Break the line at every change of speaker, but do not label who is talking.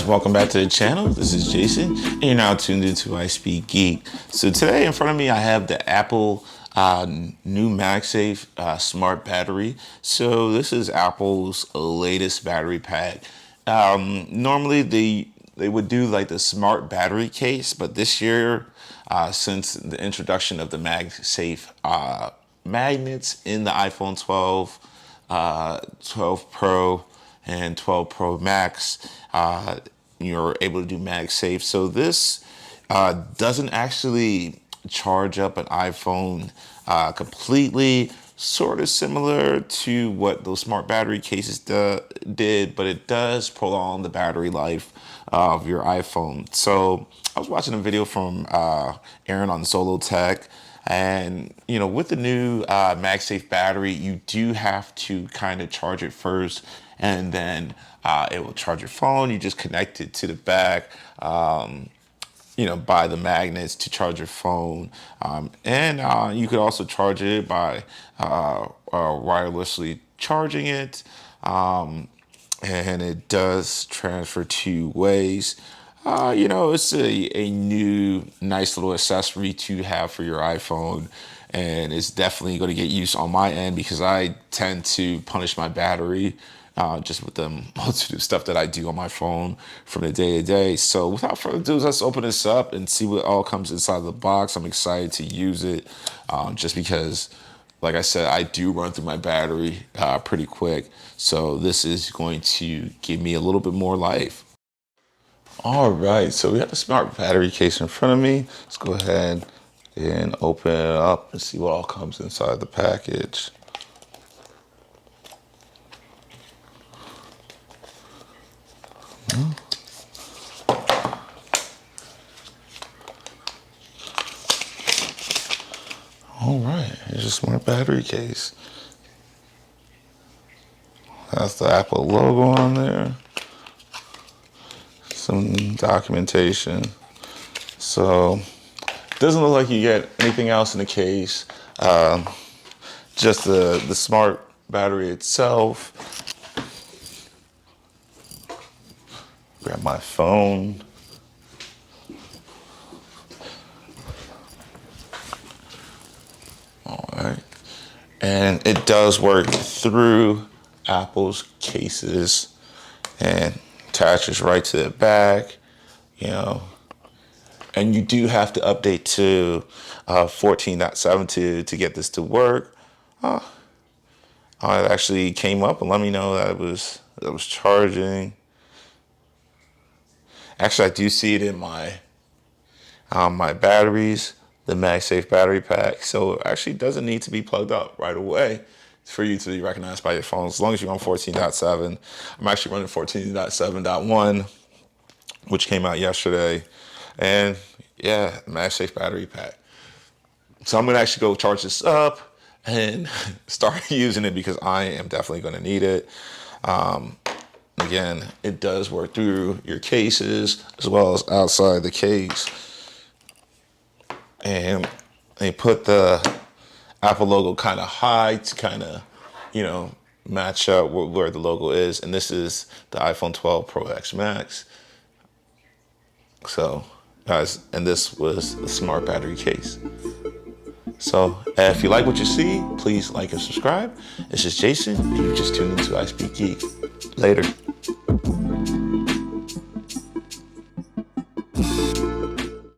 guys, welcome back to the channel. This is Jason and you're now tuned into I Speak Geek. So today in front of me I have the Apple new MagSafe smart battery. So this is Apple's latest battery pack. Normally they would do like the smart battery case, but this year since the introduction of the MagSafe magnets in the iPhone 12, 12 Pro and 12 Pro Max, you're able to do MagSafe. So this doesn't actually charge up an iPhone completely, sort of similar to what those smart battery cases did, but it does prolong the battery life of your iPhone. So I was watching a video from Aaron on Solo Tech. And, you know, with the new MagSafe battery, you do have to kind of charge it first, and then it will charge your phone. You just connect it to the back, you know, by the magnets to charge your phone. And you could also charge it by wirelessly charging it. And it does transfer two ways. You know, it's a new, nice little accessory to have for your iPhone, and it's definitely going to get used on my end because I tend to punish my battery just with the multitude of stuff that I do on my phone from the day to day. So without further ado, let's open this up and see what all comes inside the box. I'm excited to use it just because, like I said, I do run through my battery pretty quick. So this is going to give me a little bit more life. All right, so we have the smart battery case in front of me. Let's go ahead and open it up and see what all comes inside the package. All right, here's a smart battery case. That's the Apple logo on there. Some documentation. So it doesn't look like you get anything else in the case. Just the smart battery itself. Grab my phone. All right. And it does work through Apple's cases and attaches right to the back, you know. And you do have to update to 14.7 to get this to work. It actually came up and let me know that it was charging. Actually, I do see it in my my batteries, the MagSafe battery pack. So it actually doesn't need to be plugged up right away for you to be recognized by your phone. As long as you're on 14.7. I'm actually running 14.7.1, which came out yesterday. And yeah, MagSafe battery pack. So I'm gonna actually go charge this up and start using it because I am definitely gonna need it. Again, it does work through your cases as well as outside the case. And they put the Apple logo kind of high to kind of, you know, match up where the logo is. And this is the iPhone 12 Pro X Max. So, guys, and this was the smart battery case. So, if you like what you see, please like and subscribe. This is Jason, and you just tuned into I Speak Geek. Later.